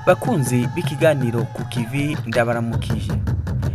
Bakunzi b'ikiganiro ku kivi ndabaramukije.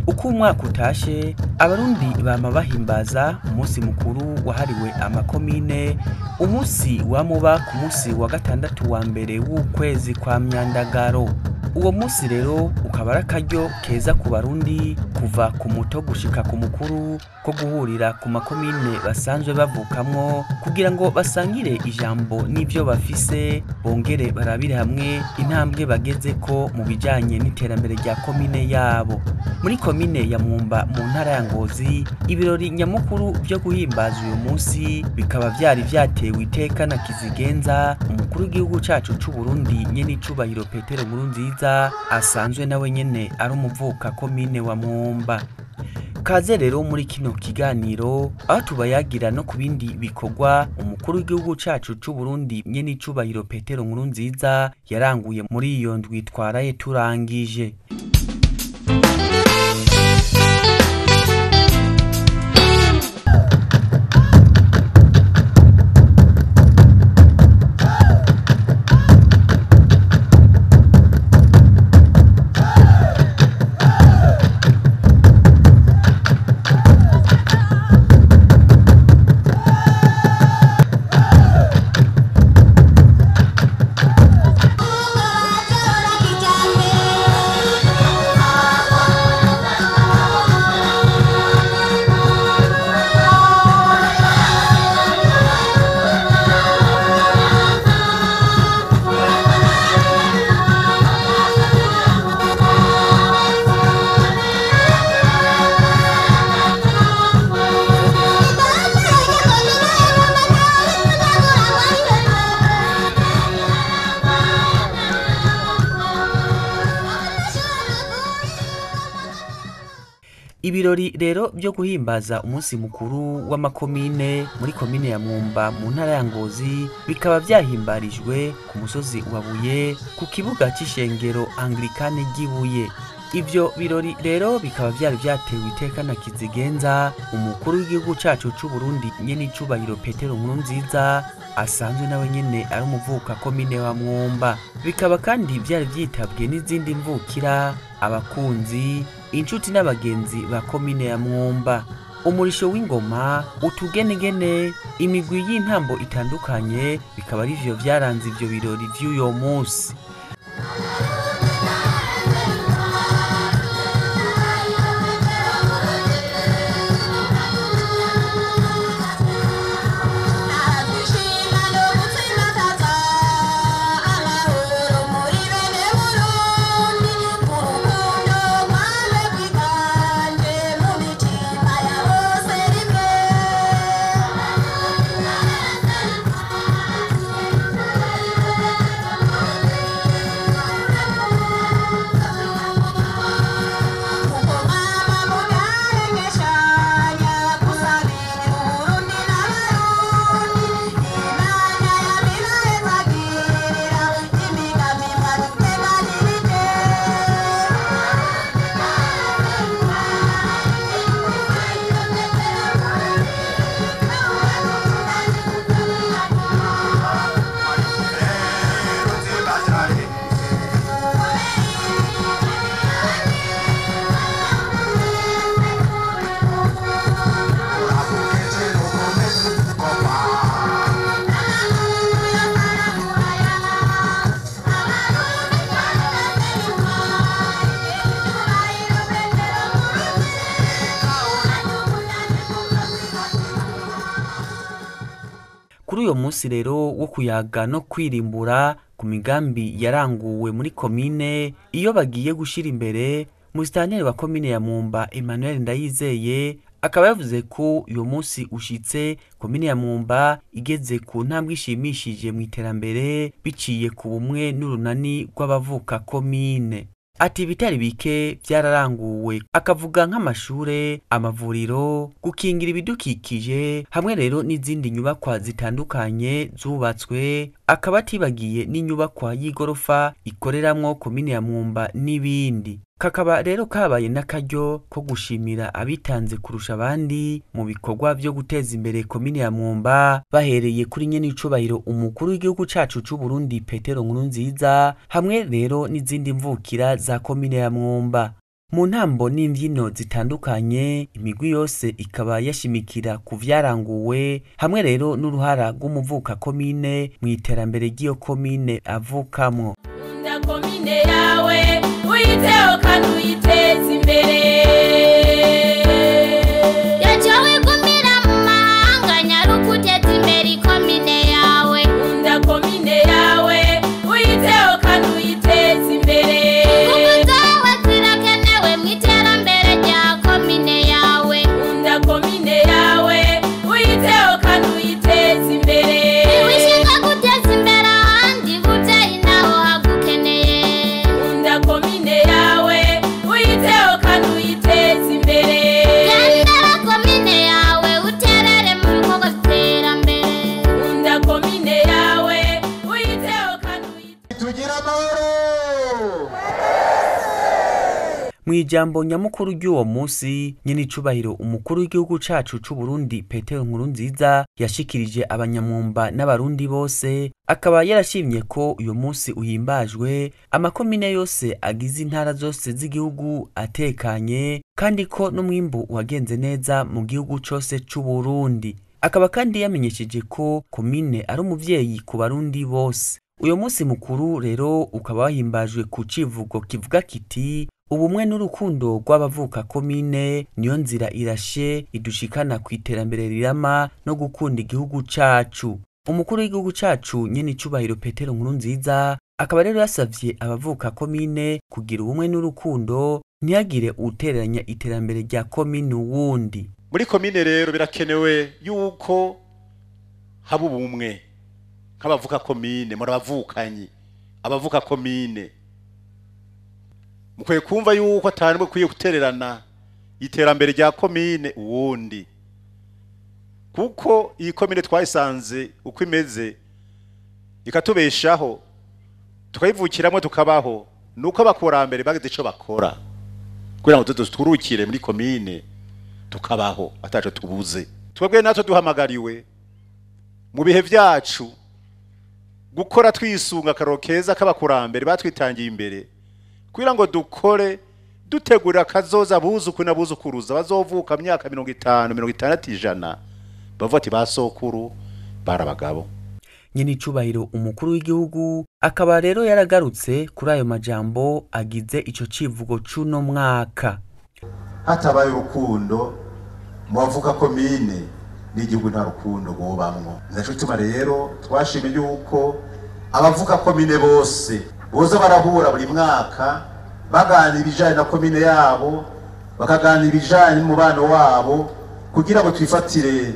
Uko umwaka utashe, abarundi bama bahimbaza umunsi mukuru wahariwe amakomine, umunsi wamuba ku munsi wa gatandatu wa mbere w'ukwezi kwa Myandagaro. Uwo munsi rero ukaba ari akaryo keza ku barundi kuva ku muto gushika ku mukuru ko guhurira ku makomine basanzwe bavukamwo kugira ngo basangire ijambo n'ivyo bafise, bongere barabire hamwe intambwe bagezeko mu bijanye n'iterambere rya komine yabo. Muri komine ya Mwumba mu ntara ya Ngozi, ibirori nyamukuru vyo guhimbaza uyu munsi bikaba vyari vyatewe iteka na Kizigenza, umukuru w'igihugu cacu c'u Burundi nyen'icubahiro Petero Nkurunziza asanzwe nawe nyene ari umuvuka komine wa Mwumba. Kaze rero muri kino kiganiro aho tubayagira no ku bindi bikorwa umukuru w'igihugu cacu c'u Burundi nyen'icubahiro Petero Nkurunziza yaranguye muri iyo ndwi twaraye turangije. Ibirori rero byo guhimbaza umunsi mukuru w'amakomine muri komine ya Mwumba mu ntara ya Ngozi bikaba vyahimbarijwe ku musozi wa Buye ku kibuga c'ishengero Anglikane ry'Ibuye. Ivyo birori rero bikaba vyari vyatewe iteka na Kizigenza, umukuru w'igihugu cacu c'u Burundi nyen'icubahiro Petero Nkurunziza asanzwe nawe nyene ari umuvuka komine wa Mwumba. Bikaba kandi vyari vyitabwe n'izindi mvukira, abakunzi, inshuti n'abagenzi ba komine ya Mwumba. Umurisho w'ingoma, utugenegene, imigwi y'intambo itandukanye bikaba arivyo vyaranze ivyo birori vy'uyo munsi. Kuri uyo munsi rero wo kuyaga no kwirimbura ku migambi yaranguwe muri komine, iyo bagiye gushira imbere musitanteri wa komine ya Mwumba Emmanuel Ndayizeye akaba yavuze ko uyo munsi ushitse komine ya Mwumba igeze ku ntambwe ishimishije mu iterambere biciye ku bumwe n'urunani rw'abavuka komine. Ati ibitari bike vyararanguwe, akavuga nk'amashure, amavuriro, gukingira ibidukikije hamwe rero n'izindi nyubakwa zitandukanye zubatswe, akaba atibagiye n'inyubakwa y'igorofa ikoreramwo komine ya Mwumba n'ibindi. kakaba rero kabaye n'akaryo ko gushimira abitanze kurusha abandi mu bikorwa byo guteza imbere komine ya Mwumba bahereye kuri nyene icubahiro umukuru w'igihugu cacu c'u Burundi Petero Nkurunziza hamwe rero n'izindi mvukira za komine ya Mwumba. Mu ntambo n'imvyino zitandukanye imigwi yose ikaba yashimikira ku vyaranguwe hamwe rero n'uruhara rw'umuvuka komine mu iterambere ry'iyo komine avukamwo. Komine yawe uyiteho kandi uyiteza imbere yacawe kumira mu mahanga nyarukuteza imbere komine yawe unda komine yawe uyiteho kandi uyiteza imbere kuko zawe zirakenewe mu iterambere rya komine yawe unda komine yawe uyiteho kandi uyiteza imbere wishinga guteza imbere ahandi buvyeyi naho hagukeneye unda komine yawe uyiteho kandi uyiteza imbere gendera komine yawe uterere mu bikorwa vy'iterambere unda komine yawe uyiteho kandi tugira amahoro. Mwijambo nyamukuru ry'uwo munsi nyene icubahiro umukuru w'igihugu cacu c'u Burundi Petero Nkurunziza yashikirije abanyamwumba n'abarundi bose akaba yarashimye ko uyo munsi uhimbajwe amakomine yose agize intara zose z'igihugu atekanye kandi ko n'umwimbu wagenze neza mu gihugu cose c'u Burundi. Akaba kandi yamenyesheje ko komine ari umuvyeyi ku barundi bose. Uyo munsi mukuru rero ukaba wahimbajwe ku civugo kivuga kiti ubumwe n'urukundo rw'abavuka komine niyo nzira irashe idushikana ku iterambere rirama no gukunda igihugu cacu. Umukuru w'igihugu cacu nyene icubahiro Petero Nkurunziza akaba rero yasavye abavuka komine kugira ubumwe n'urukundo ntihagire utereranya iterambere rya komine uwundi. Muri komine rero birakenewe yuko haba ubumwe nk'abavuka komine murabavukanyi abavuka komine mukwiye kumva yuko atari mukwiye gutererana iterambere rya komine uwundi kuko iyi komine twayisanze uko imeze ikatubeshaho tukayivukiramo tukabaho nuko abakurambere bagize ico bakora kugira ngo turukire muri komine tukabaho ataco tubuze. Twebwe natwe duhamagariwe mu bihe vyacu gukora twisunga akaroro keza k'abakurambere batwitangiye imbere kugira ngo dukore dutegurira kazoza buzuku na buzukuruza bazovuka myaka 50 60 100 bavuga ati basokuru barabagabo. Nyene icubahiro umukuru w'igihugu akaba rero yaragarutse kuri ayo majambo agize ico civugo c'uno mwaka. Hatabaye urukundo mu bavuka komine n'igihugu nta rukundo gobamwo. Naco tuma rero twashimye yuko abavuka komine bose boza barahura buri mwaka baganira ibijanye na komine yabo bakaganira ibijanye n'umubano wabo kugira ngo twifatire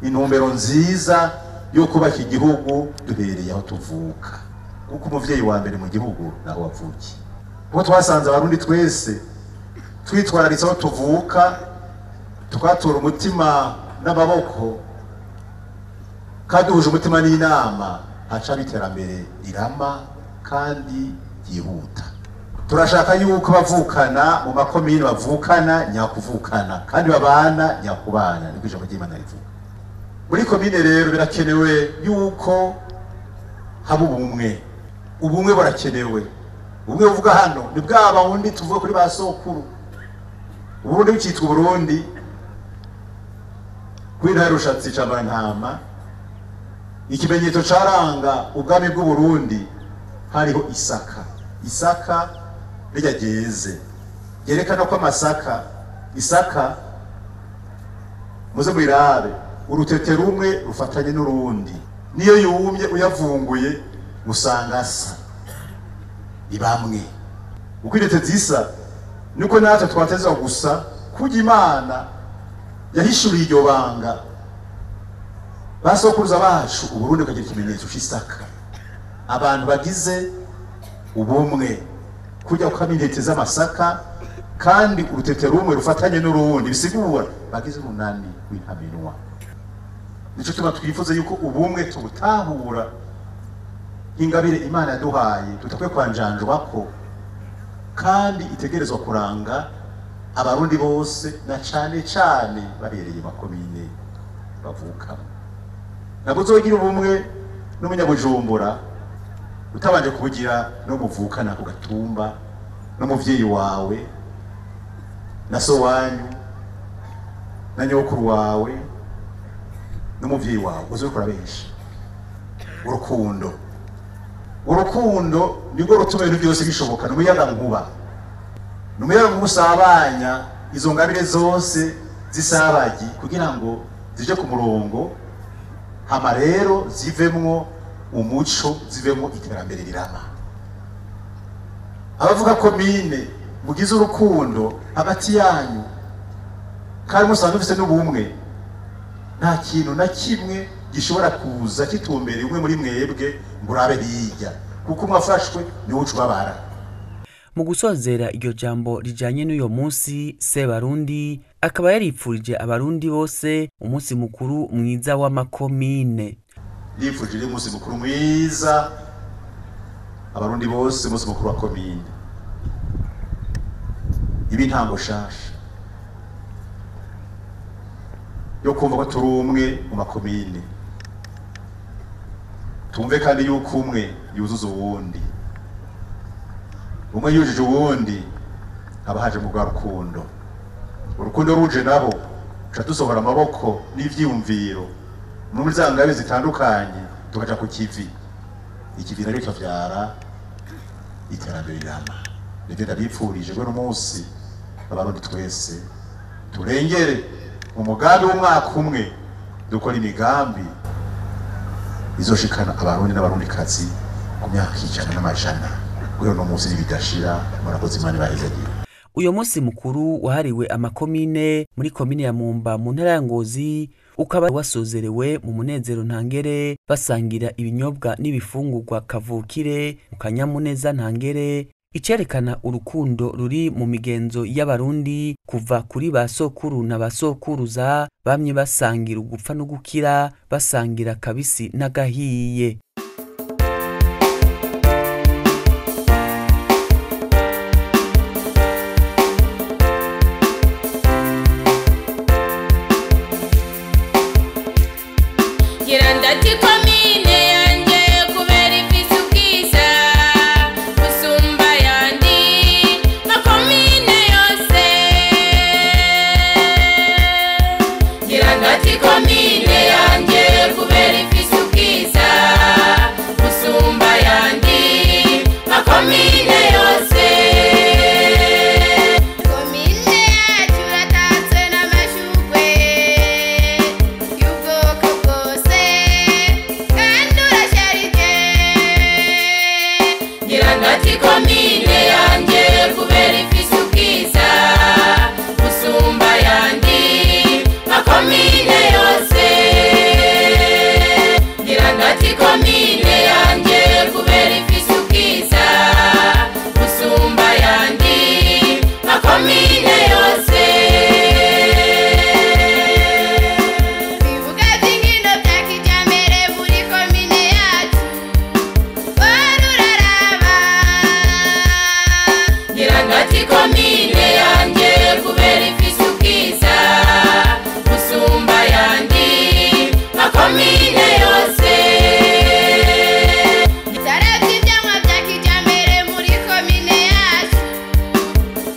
intumbero nziza yo kubaka igihugu duhereye aho tuvuka kuko umuvyeyi wa mbere mu gihugu naho wavukiye. Kuko twasanze abarundi twese twitwararitse aho tuvuka tukatura umutima n'amaboko kaduhuje umutima n'inama haca biterambere rirama kandi yihuta. Turashaka yuko bavukana mu makomine bavukana nyakuvukana kandi babana nyakubana niko ijambo ry'Imana rivuga. Muri komine rero birakenewe yuko haba ubumwe. Ubumwe burakenewe. Ubumwe buvuga hano ni bwaba wundi tuvuga kuri basokuru. Uburundi bicitwa Burundi kwira rushatsi cambara ntama. Ikimenyetso caranga ubwami bw'u Burundi hariho isaka. Isaka rya geze yerekana ko amasaka isaka muze mwirabe urutete rumwe rufatanye n'urundi niyo yumye uyavunguye usanga asa ibamwe ukwirete zisa niko natwe twateza gusa kujya Imana yahishuriye iryo banga basokuruza bacu Uburundi kagira ikimenyetso c'isaka abantu bagize ubumwe kujya kw'intete z'amasaka kandi urutete rumwe rufatanye n'urundi bisigura bagize umunani w'intaminwa. Nico tuba twifuza yuko ubumwe tubutahura ingabire Imana yaduhaye tutakwe kwanjanjwa ko kandi itegerezwa kuranga abarundi bose na cane cane barereye makomine bavukamo. Ntabwo uzogira ubumwe n'umunyabujumbura utabanje kubugira no muvukana ku gatumba n'umuvyeyi wawe na so wanyu na nyokuru wawe n'umuvyeyi wawe uzokora benshi. Urukundo nibwo rutuma ibintu byose bishoboka. N'umuyaga nkuba usabanya izo ngabire zose zisabagi kugira ngo zije ku murongo, hama rero zivemwo umuco, zivemwo iterambere rirama. Abavuga komine mugize urukundo hagati yanyu kandi musanzwe mufise n'ubumwe, nta kintu na kimwe gishobora kuza kitumbere umwe muri mwebwe ngurabe hirya, kuko mwafashwe niwo ucubabara. Mu gusozera iryo jambo rijanye n'uyo munsi, Sebarundi akaba yaripfurije abarundi bose umunsi mukuru mwiza w'amakomine. Yipfurije umunsi mukuru mwiza abarundi bose, umunsi mukuru wa komine. Ibi ntango shasha yo kumva ko turi umwe mu makomine, tumve kandi yuko umwe yuzuza uwundi, umwe yujuje uwundi haba haje mu rukundo. Urukundo ruje nabo ca dusohora amaboko n'ivyiyumviro muri za ngabe zitandukanye tukaja ku kivi. Ikivi rero kikavyara iterambere rirama. Nivyo ndabipfurije bwo n'umunsi abarundi twese turengere umugambi w'umwaka umwe, dukora imigambi izoshikana abarundi n'abarundikazi ku myaka 100 kuyo no munsi bidashira. Murakoze Imana ibahezagira. Uyo munsi mukuru wahariwe amakomine muri komine ya Mumba mu ntara ya Ngozi ukaba wasozerewe mu munezero ntangere, basangira ibinyobwa n'ibifungurwa kavukire mu kanyamuneza ntangere, icerekana urukundo ruri mu migenzo y'abarundi kuva kuri basokuru na basokuruza bamye basangira ugupfa no gukira, basangira kabisi n'agahiye. Girandati komine yanje kubera ifise ubwiza busumba yandi makomine yose. Girandati komine yanje kubera ifise ubwiza busumba yandi makomine yose. Komine yacu iratatse n'amashurwe y'ubwoko bwose kandi urasharije. Girandati komine yanje kubera ifise ubwiza busumba yandi makomine yose. Girandati komine yanje kubera ifise ubwiza busumba yandi makomine yose. Bivuga by'inkino bya kijambere muri komine yacu baruraraba. Girandati komine yanje kubera ifise ubwiza busumba yandi makomine yose. Bitaravye ivyamwa bya kijambere muri komine yacu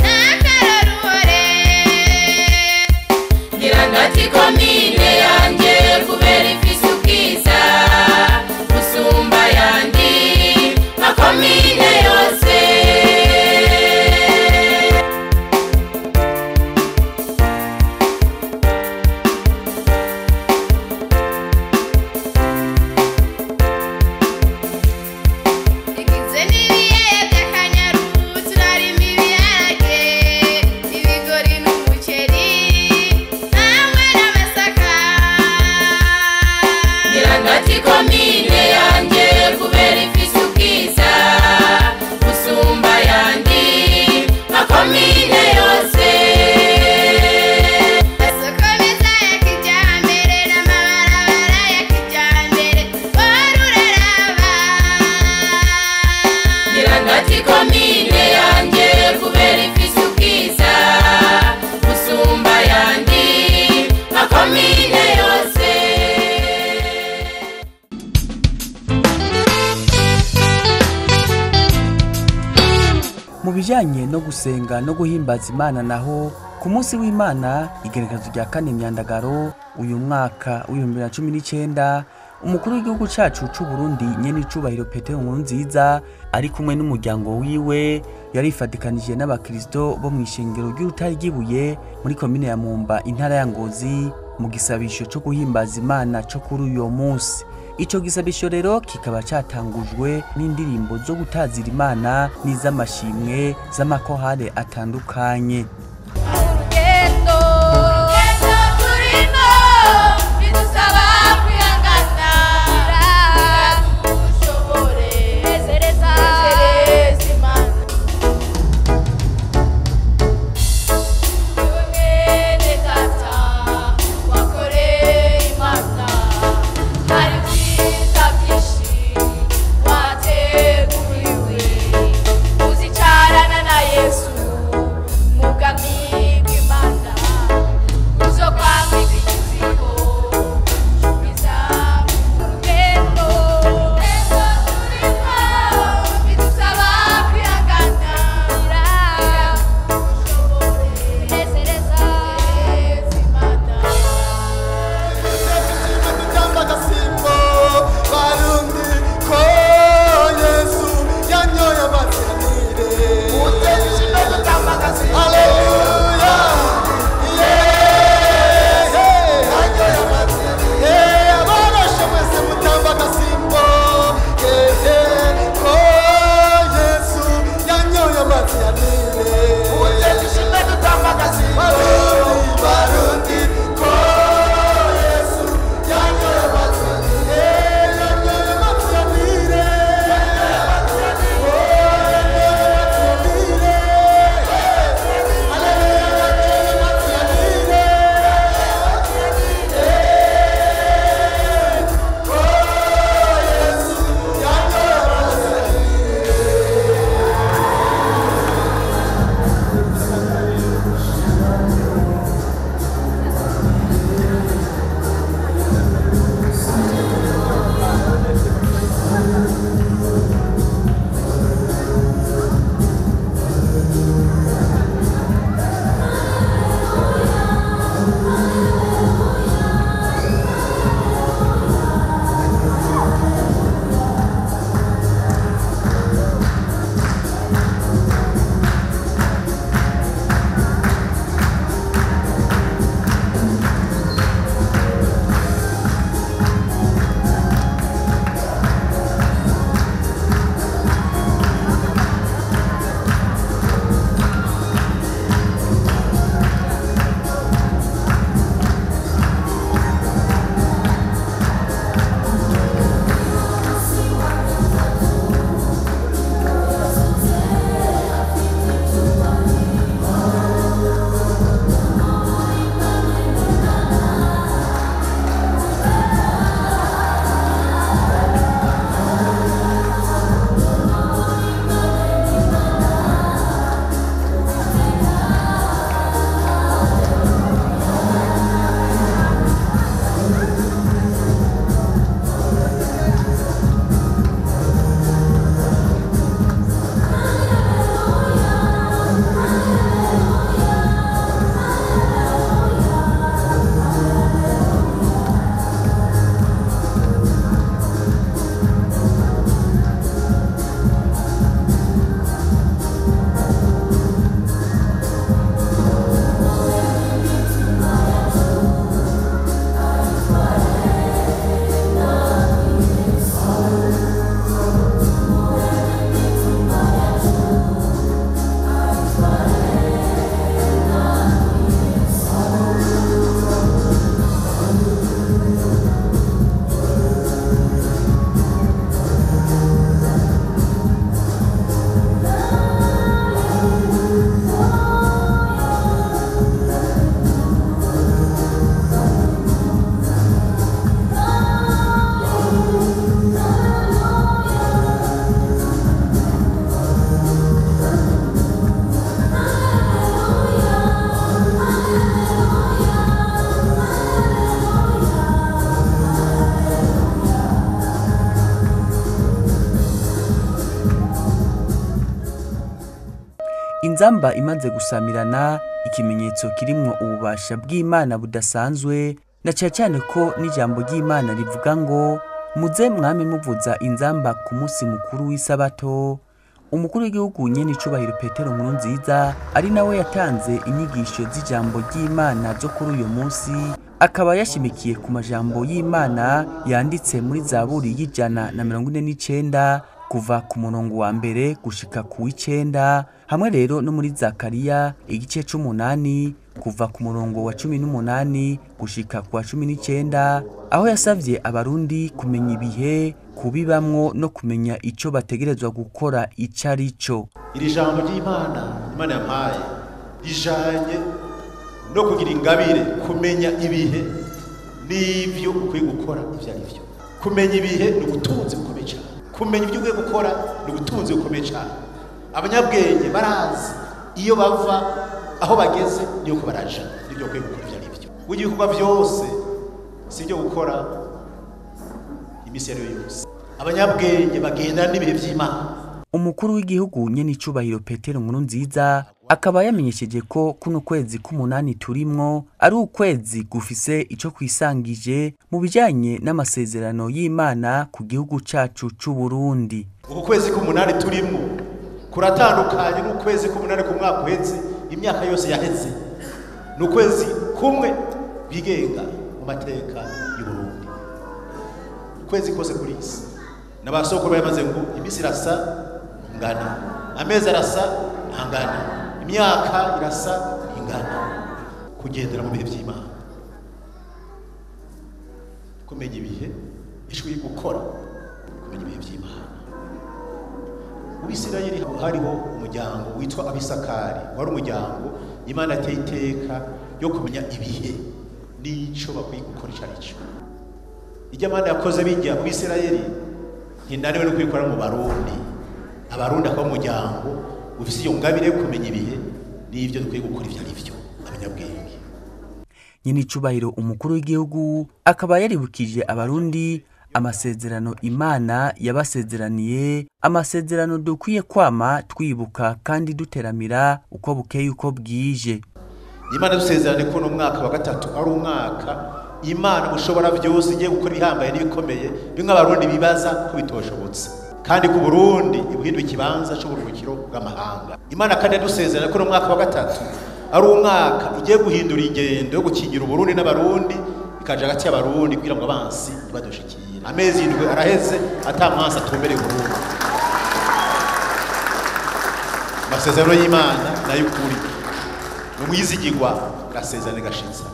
n'akaroruhore. Girandati komine yanje kubera ifise ubwiza busumba yandi makomine yose. Igizwe n'ibiyaya by'akanyaru, turarima ibiharage, ibigori n'umuceri hamwe n'amasaka. Girandati komine yanje kubera ifise ubwiza busumba yandi makomine yose. Isoko meza ya kijambere n'amabarabara ya kijambere baruraraba. Girandati komine yanje mu bijanye no gusenga no guhimbaza Imana naho ku munsi w'Imana igerekezo rya 4 Myandagaro uyu mwaka w'2019 umukuru w'igihugu cacu c'u Burundi nyene icubahiro Petero Nkurunziza ari kumwe n'umuryango wiwe yarifadikanije n'abakristo bo mw'ishengero ry'Urutare ry'Ibuye muri komine ya Mumba intara ya Ngozi mu gisabisho co guhimbaza Imana co kuri uyo munsi. Ico gisabisho rero kikaba catangujwe n'indirimbo zo gutazira Imana n'iz'amashimwe z'amakorale atandukanye. Yesu, mugambi inzamba imaze gusamirana, ikimenyetso kirimwo ububasha bw'Imana budasanzwe, na cyane ko n'ijambo ry'Imana rivuga ngo muze mwami muvuza inzamba ku munsi mukuru w'isabato. Umukuru w'igihugu nyene icubahiro Petero Nkurunziza ari nawe yatanze inyigisho z'ijambo ry'Imana zo kuri uyu munsi, akaba yashimikiye ku majambo y'Imana yanditse muri Zaburi y'149 kuva ku murongo wa mbere gushika ku w'icenda, hamwe rero no muri Zakariya igice c'8 kuva ku murongo wa 18 gushika ku wa 19, aho yasavye abarundi kumenya ibihe, kubibamwo no kumenya ico bategerezwa gukora icarico. Iri jambo ry'Imana Imana yampaye rijanye no kugira ingabire kumenya ibihe n'ivyo ukwiye gukora ivyo ari vyo. Kumenya ibihe ni ubutunzi bukomeye cyane. Kumenya ibyo ukwiye gukora ni ubutunzi bukomeye cyane. Abanyabwenge barazi iyo bava aho bageze niyo ko baraja n'ibyo ukwiye gukora ivyo ari vyo. Ugiye ibikorwa byose si byo gukora imisi yari yose. Abanyabwenge bagenda n'ibihe vy'Imana. Umukuru w'igihugu nyene icubahiro Petero Nkurunziza akaba yamenyesheje ko kuno kwezi k'umunani turimwo ari ukwezi gufise ico kwisangije mu bijanye n'amasezerano y'Imana ku gihugu cacu c'u Burundi. Uku kwezi k'umunani turimwo kuratandukanye n'ukwezi k'umunani ku mwaka uheze, imyaka yose yaheze. N'ukwezi kumwe bigenga mu mateka y'u Burundi. Ukwezi kose kuri isi n'abasokuru bamaze ngo imisi irasa ngana, amezi arasa ntangana, imyaka irasa ingana. Kugendera mu bihe vy'Imana, kumenya ibihe ishwi gukora, kumenya ibihe vy'Imana. Mu Isirayeli hariho umuryango witwa Abisakari, wari umuryango Imana yateye iteka yo kumenya ibihe n'ico bakwiye gukora icarico. Ijya Imana yakoze bijya mu Isirayeli ntinaniwe no kwikora mu Barundi. Abarundi akaba umuryango ufise iyo ngabire yo kumenya ibihe n'ivyo dukwiye gukora ivyo ari vyo. Abanyabwenge nyene icubahiro umukuru w'igihugu akaba yaribukije abarundi amasezerano Imana yabasezeraniye, amasezerano dukwiye kwama twibuka kandi duteramira uko bukeye uko bwije. Imana dusezerane ko no mwaka wa gatatu ari umwaka Imana ushobora byose igiye gukora ihambaye n'ibikomeye bimwe abarundi bibaza ko bitoshobotse, kandi ku Burundi ibuhindwe ikibanza c'uburuhukiro bw'amahanga. Imana kandi dusezerane ko no mwaka wa gatatu ari umwaka igiye guhindura ingendo yo gukingira Uburundi n'abarundi, ikaja hagati y'abarundi kugira ngo abansi badushikire. Amezi indwi araheze atamansi atumbere Burundi. Amasezerano y'Imana nayo ukuri n'umwizigirwa gasezerane gashitsa.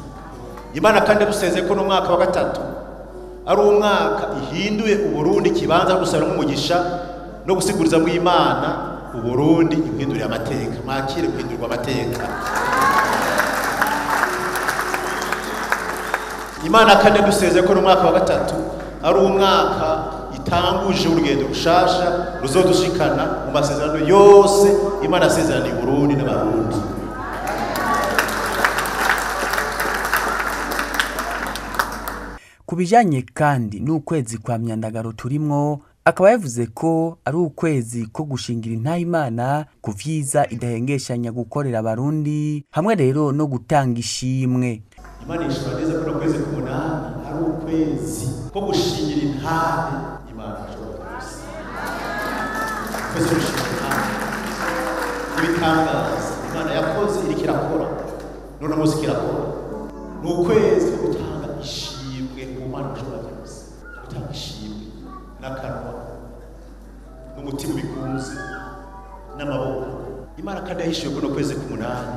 Imana kandi dusezeye ko no mwaka wa gatatu ari umwaka ihinduye Uburundi kibanza gusaba umugisha no gusiguriza mu Imana Uburundi ibihinduriye amateka. Makire guhindurwa amateka. Imana kandi dusezeye ko no mwaka wa gatatu ari umwaka itanguje urugendo rushasha ruzodushikana mu masezerano yose Imana asezeraniye Burundi n'abarundi. Kubijanye kandi n'ukwezi kwa myandagaro turimwo, akaba yavuze ko ari ukwezi ko gushingira intahe Imana ku vyiza idahengeshanya gukorera abarundi, hamwe rero no gutanga ishimwe. Imana ishobora neza ko kwezi k'umunani ari ukwezi ko gushingira intahe Imana ashobora gusa. Kwezi gushingira intahe ibitangaza Imana yakoze iriko irakora none munsi kirakora. Ni ukwezi ko gutanga ishimwe ku Mana ashobora gusa, gutanga ishimwe n'akanwa n'umutima bikunze n'amaboko. Imana kandi yahishuye ko no kwezi k'umunani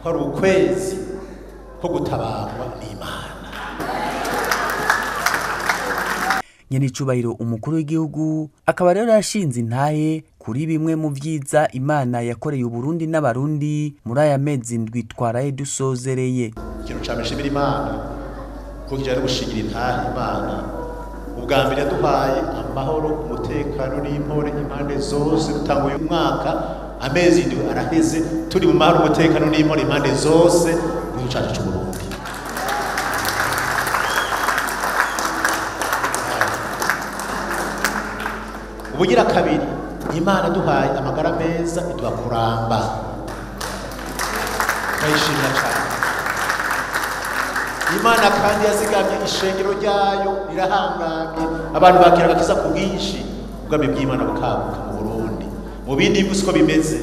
ko ari ukwezi ko gutabarwa n'Imana. Nyene icubahiro umukuru w'igihugu akaba rero yashinze intahe kuri bimwe mu vyiza Imana yakoreye Uburundi n'abarundi muri aya mezi ndwi twaraye dusozereye. Ikintu cameshimira Imana ko kijanye no gushingira intahe Imana, ubwa mbere yaduhaye amahoro, umutekano n'impore impande zose. Dutanguye umwaka amezi ndwi araheze turi mu mahoro, umutekano n'impore impande zose mu gihugu cy'u Burundi. Ubugira kabiri Imana duhaye amagara meza iduha kuramba turayishimira cyane. Imana kandi yazigamye ishengero ryayo rirahangamye, abantu bakira agakiza ku bwinshi, ubwami bw'Imana bukaguka mu Burundi. Mu bindi bihugu siko bimeze,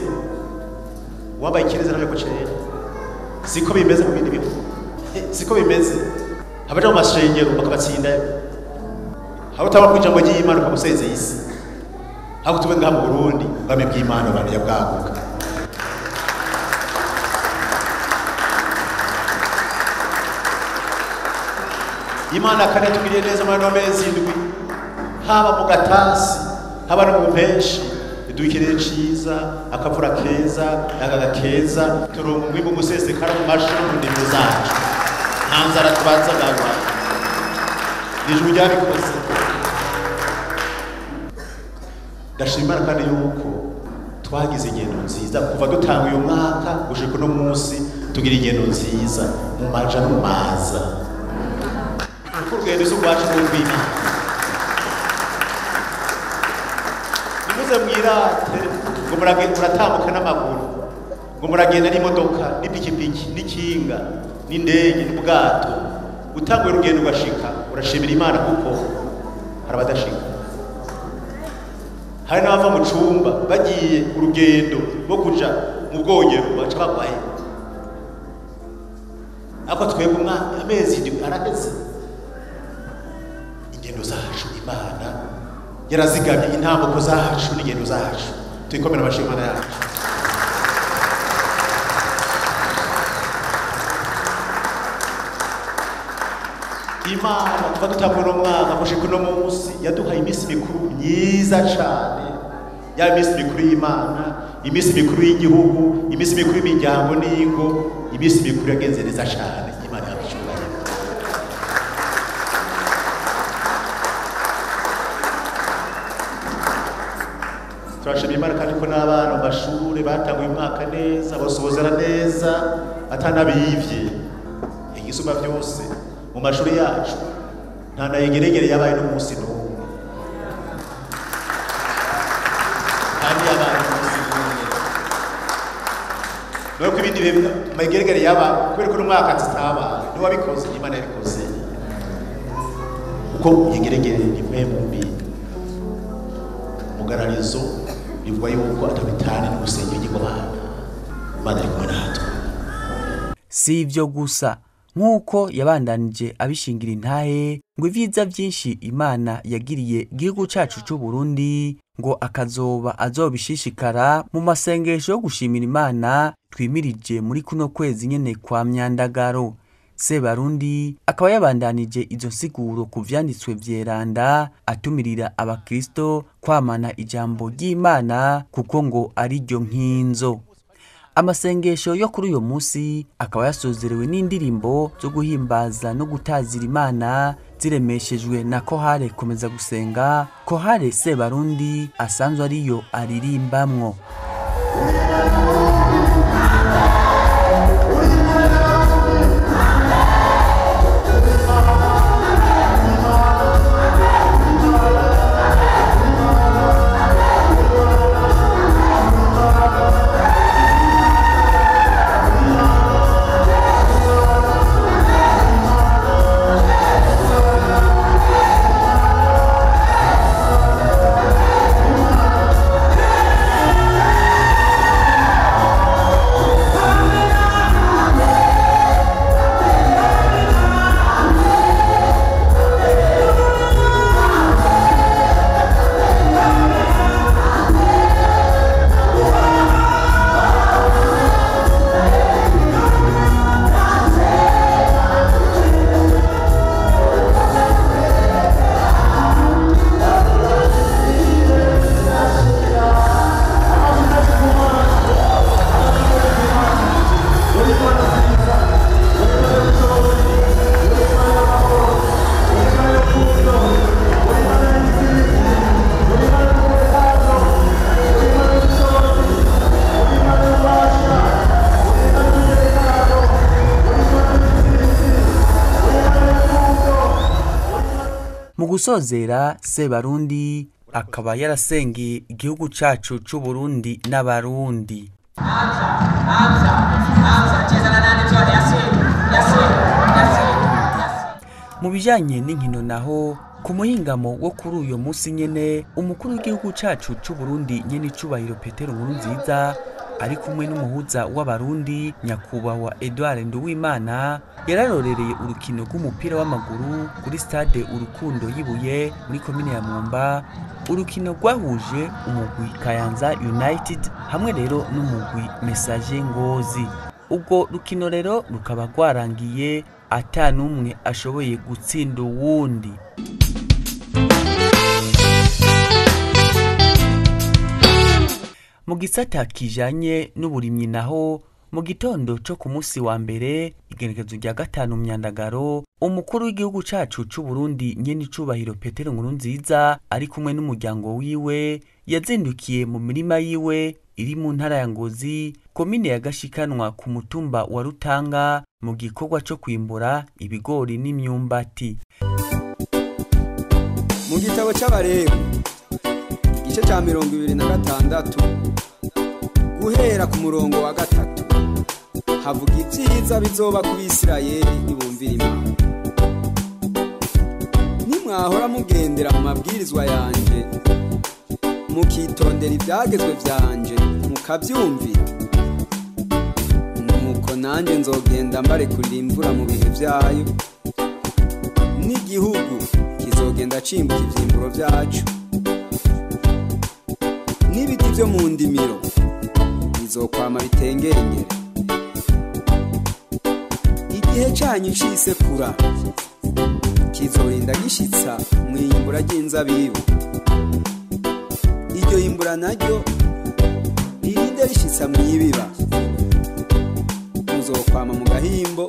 wambaye ikirezi naje gucera, siko bimeze mu bindi bihugu, siko bimeze. Abaja mu mashengero bakabatsinda, aho utaba kwijambo ry'Imana ukamusezeye isi, aho tube ngaha mu Burundi ubwami bw'Imana abantu yabwaguka. Imana kandi yatugiriye neza muri ano mezi indwi, haba mu gatasi haba no mu mpeshi, idukiriye ciza, akavura keza, agaga keza, turonka umwimbu gusesekara mu mashuri mu ndimo zacu, nta nzara tubanza gagwa, ijuru ryabikoze. Ndashima Imana kandi yuko twagize ingendo nziza kuva dutanga uyu mwaka gushika uno munsi, tugira ingendo nziza mu maja no mu maza. Urugendo rwacu rw'Imana nimuze mwirate ngo muratambuka n'amaguru, ngo muragenda n'imodoka n'ipikipiki n'ikinga n'indege n'ubwato, utanguye urugendo ugashika urashimira Imana kuko hari abadashika. Hari n'abava mu cumba bagiye urugendo rwo kuja mu bwogero baca bagwaye. Ako twebwe amezi indwi araheze, ingendo zacu Imana yarazigamye intambuko zacu n'ingendo zacu, tuyikomera amashyi Imana yacu. Imana tuba dutambura umwaka gushika uno munsi yaduhaye iminsi mikuru myiza cane, ya iminsi mikuru y'Imana, iminsi mikuru y'igihugu, iminsi mikuru y'imiryango n'ingo, iminsi mikuru yagenze neza cane. Imana yabishobora. Turashimira Imana kandi ko n'abana mu mashuri batanguye umwaka neza, basozera neza, atanabivye. Igisuma byose mu mashuri yacu nta nayegeregere yabaye n'umunsi n'umwe, kandi yabaye n'umunsi n'umwe. Nuko ibindi mayegeregere yabaye kubera ko n'umwaka zitabaye, niwabikoze Imana yabikoze. Uko yegeregere ni mpemu mbi, mugararizo bivuga yuko atabitane n'ubusenge bw'Imana. Imana iri kumwe natwe. Si ivyo gusa, nk'uko yabandanije abishingira intahe ngo ivyiza vyinshi Imana yagiriye igihugu cacu c'u Burundi, ngo akazoba azobishishikara mu masengesho yo gushimira Imana twimirije muri kuno kwezi nyene kwa Myandagaro. Sebarundi akaba yabandanije izo nsiguro ku vyanditswe vyeranda, atumirira abakristo kwamana ijambo ry'Imana kuko ngo ari ryo nkinzo. Amasengesho yo kuri uyo musi akaba yasozerewe n'indirimbo zo guhimbaza no gutazira Imana ziremeshejwe na Kohare Komeza Gusenga, Kohare Sebarundi asanzwe ariyo aririmbamwo. Mu gusozera, Sebarundi akaba yarasengeye igihugu cacu c'u Burundi n'abarundi. Mu bijanye n'inkino naho ku muhingamo wo kuri uyo musi nyene umukuru w'igihugu cacu c'u Burundi nyene icubahiro Petero Nkurunziza ari kumwe n'umuhuza w'abarundi nyakubahwa Edouard Nduwimana yararorereye urukino rw'umupira w'amaguru kuri stade Urukundo y'Ibuye muri komine ya Mwumba, urukino rwahuje umugwi Kayanza United hamwe rero n'umugwi Messager Ngozi. Ubwo rukino rero rukaba rwarangiye ata n'umwe ashoboye gutsinda uwundi. Mu gisata kijanye n'uburimyi naho mu gitondo co ku musi wa mbere igenekerezo rya 5 Myandagaro umukuru w'igihugu cacu c'u Burundi nyene icubahiro Petero Nkurunziza ari kumwe n'umuryango wiwe yazindukiye mu mirima yiwe iri mu ntara ya Ngozi komine ya Gashikanwa ku mutumba wa Rutanga mu gikorwa co kwimbura ibigori n'imyumbati. Mu gitabo c'abarebu igice ca 26 guhera ku murongo wa 3 havuga ivyiza bizoba ku Bisirayeli nibumvira Imana. Nimwahora mugendera mu mabwirizwa yanje mukitondera ivyagezwe vyanje mukavyumvira, nuko nanje nzogenda mbarekurira imvura mu bihe vyayo, n'igihugu kizogenda cimbuka ivyimburo vyacu, n'ibiti vyo mu ndimiro bizokwama bitengengere. Igihe canyu c'isekura kizorinda gishitsa mwiyimbura ry'inzabibu, iryo yimbura naryo ririnde rishitsa mwibiba, muzokwama mu gahimbo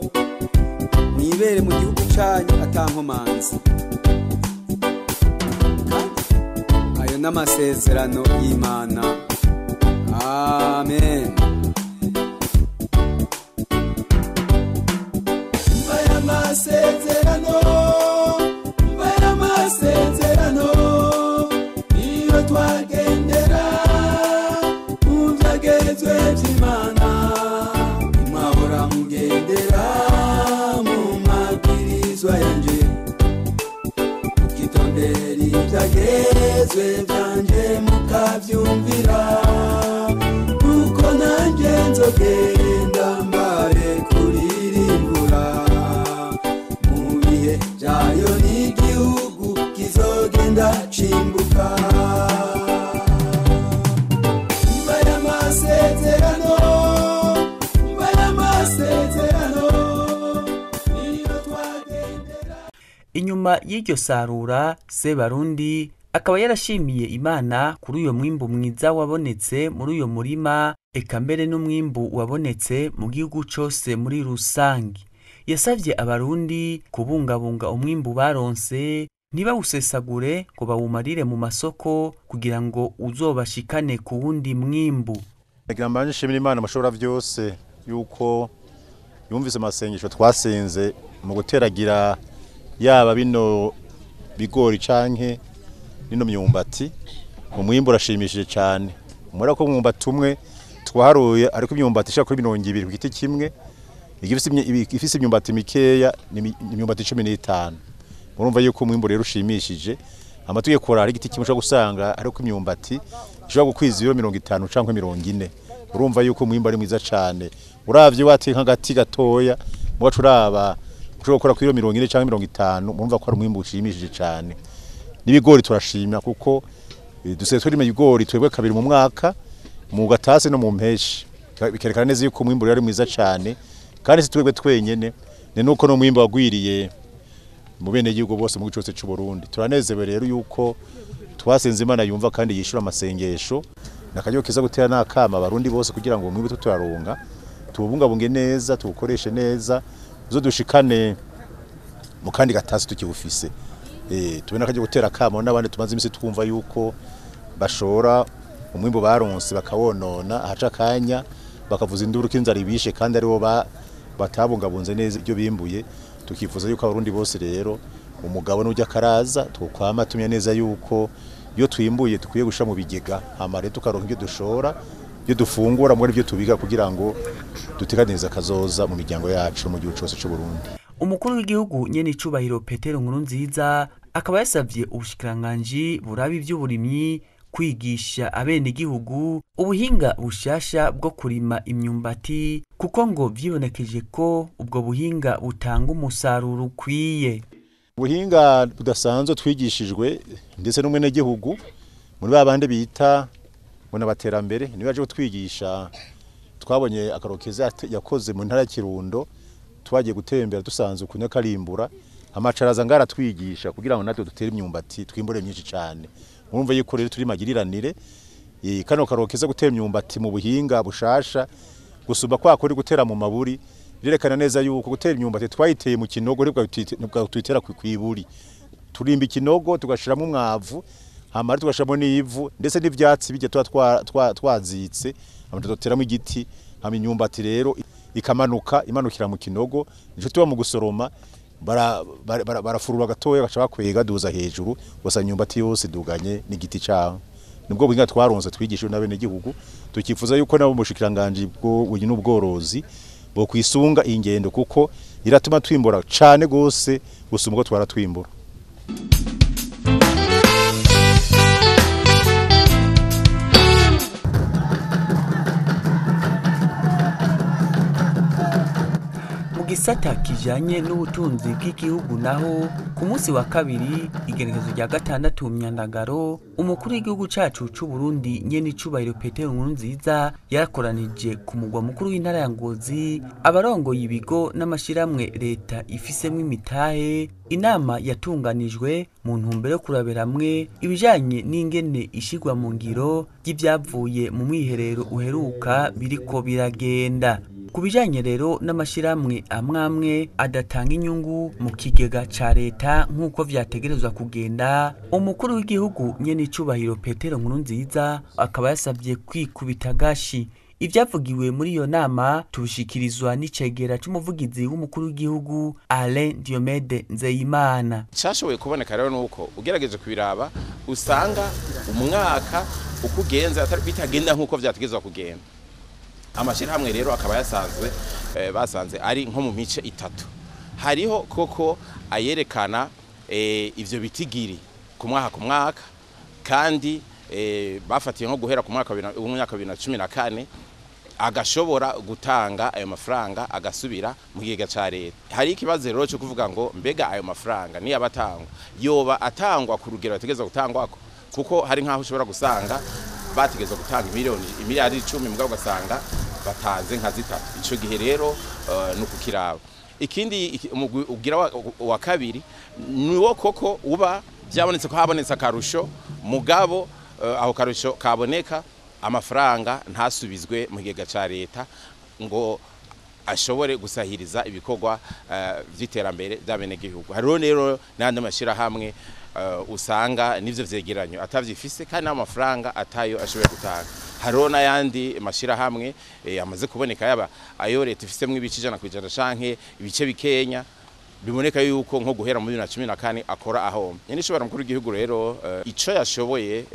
mwibere mu gihugu canyu atankomanzi. Ayo n'amasezerano y'Imana. Amen. Masezerano iyo twagendera mu vyagezwe vy'Imana, mwahora mugendera mu mabwirizwa yanje, mukitondera ivyagezwe vyanje mukavyumvira, nuko nanje nzogenda mbarekurira imvura mu bihe vyayo, n'igihugu kizogenda cimbuka. Inyuma y'iryo sarura Sebarundi akaba yarashimiye Imana kuri uyo mwimbu mwiza wabonetse muri uyo murima, eka mbere n'umwimbu wabonetse mu gihugu cose muri rusangi. Yasavye abarundi kubungabunga umwimbu baronse ntibawusesagure ngo bawumarire mu masoko kugira ngo uzobashikane ku wundi mwimbu. Nagira mbanje nshimira Imana amashobora vyose yuko yumvise amasengesho twasenze mu guteragira yaba bino bigori canke nino myumbati. Umwimbu urashimishije cyane. Umura ko mwumbati umwe twaharuye ariko imyumbati ishaka kuri 200 ku giti kimwe, ifise imyumbati mikeya ni imyumbati 15. Murumva yuko umwimbu rero ushimishije. Amatuye kora ari giti kimwe cyo gusanga ariko imyumbati ishobora gukwiza ibiro 50 canke 40. Urumva yuko umwimbu ari mwiza cyane. Uravye wati nk'agati gatoya mugacu uraba ushobora gukora ku biro 40 canke 50, murumva ko ari umwimbu ushimishije cyane. N'ibigori turashimya kuko duseye turime ibigori twebwe kabiri mu mwaka mu gatase no mu mpeshi, bikerekana neza yuko umwimbu ari mwiza cyane, kandi si twebwe twenyene ne nuko no mwimbu wagwiriye mu bene gihugu bose mu gicose cy'u Burundi. Turanezewe rero yuko twasenze Imana yumva kandi yishura amasengesho, nakaryo kiza gutera nakama abarundi bose kugira ngo umwimbu turaronga tubungabunge neza, tubukoreshe neza, uzo dushikane mu kandi gatasi tukibufise. Tubena kaje gutera kamo n'abandi tumaze imisi twumva yuko bashora umwimbo baronse bakawonona ahaca kanya bakavuza induru kinzara ibishe, kandi ari bo batabungabunze neza ibyo bimbuye. Tukifuza yuko abarundi bose rero umugabo n'ujya karaza tukwama tumye neza yuko iyo twimbuye tukwiye gusha mu bigega amare tukaronka ibyo dushora byo dufungura muri byo tubiga kugira ngo duteganirize kazoza mu miryango yacu mu gihugu cyose cy'u Burundi. Umukuru w'igihugu nyene icubahiro Petero Nkurunziza akaba yasavye ubushikiranganji buraba ivy'uburimyi kwigisha abenegihugu ubuhinga bushasha bwo kurima imyumbati kuko ngo vyibonekeje ko ubwo buhinga butanga umusaruro ukwiye. Ubuhinga budasanzwe twigishijwe ndetse n'umwenegihugu muri babande bita bona baterambere ni baje kutwigisha. Twabonye akarokeza yakoze mu ntara ya Kirundo, twagiye gutembera dusanzwe kunya karimbura amacaraza ngara twigisha kugira ngo natwe dutere imyumbati twimbure myinshi cyane. Murumva yuko rero turi magiriranire kano karokeza gutera imyumbati mu buhinga bushasha gusumba kwa kuri gutera mu maburi birerekana neza yuko gutera imyumbati twayiteye mu kinogo nibwo twitera kwiburi. Turimba ikinogo tugashiramo umwavu hamara tugashiramo n'ivu ndetse n'ivyatsi bijye twazitse amadoteramo igiti hama imyumbati rero imanukira mu kinogo nico tuba mu gusoroma barafurura gatoya gaca bakwega duza hejuru gusa imyumbati yose duganye n'igiti cyaho. Nibwo buhinga twaronse twigishije n'abene gihugu tukifuza yuko nabo mushikiranganje bwo uyu n'ubworozi bo kwisunga ingendo kuko iratuma twimbura cyane gose gusumba ko twaratwimbura. Gisata kijanye n'ubutunzi bw'igihugu naho ku munsi wa kabiri igenekerezo rya 6 Myandagaro umukuru w'igihugu cacu c'u Burundi nyene icubahiro Petero Nkurunziza yarakoranije ku mugwa mukuru w'intara ya Ngozi abarongoye ibigo n'amashiramwe leta ifisemwe imitahe. Inama yatunganijwe mu ntumbero yo kurabera hamwe ibijanye n'ingene ishigwa mu ngiro y'ivyavuye mu mwiherero uheruka biriko biragenda. Kubijanye rero n'amashiramwe amwamwe adatanga inyungu mu kigega ca leta nk'uko vyategerezwa kugenda, umukuru w'igihugu nyene icubahiro Petero Nkurunziza akaba yasavye kwikubita gashi. Ivyavugiwe muri iyo nama tubishikirizwa n'icegera c'umuvugizi w'umukuru w'igihugu Alain Diomede Nzeyimana. Cyashoboye kuboneka rero nuko ugerageje kubiraba usanga umwaka ukugenza bitagenda nk'uko vyategerezwa kugenda. Amashirahamwe rero akaba yasanzwe basanze ari nko mu mice itatu. Hariho koko ayerekana ivyo bitigiri ku mwaka kandi bafatiye nko guhera ku mwaka wa 2014 agashobora gutanga ayo mafaranga agasubira mu kigega ca leta. Hari ikibazo rero cyo kuvuga ngo mbega ayo mafaranga ni abatangwa yoba atangwa ku rugero bategeza gutangwako kuko hari nkaho ushobora gusanga bategeza gutanga miliyari 10 mugabo gasanga bataze nka zitatu. Ico gihe rero nukukiraba. Ikindi ugira wa kabiri niwo koko uba byabonetse ko habonetse akarusho mugabo aho karusho kaboneka amafaranga ntasubizwe mu kigega ca leta ngo ashobore gusahiriza ibikorwa vy'iterambere by'abene gihugu. Hariho rero n'andi mashira hamwe usanga nivyo vyegeranyo atavyifise kandi n'amafaranga atayo ashoboye gutanga. Hariho n'ayandi mashira hamwe amaze kuboneka yaba ayo leta ifisemo ibicijana kwijana canke ibice bikenya biboneka yuko nko guhera mu 2014 akora aho. Nyene shobora mukuru w'igihugu rero ico yashoboye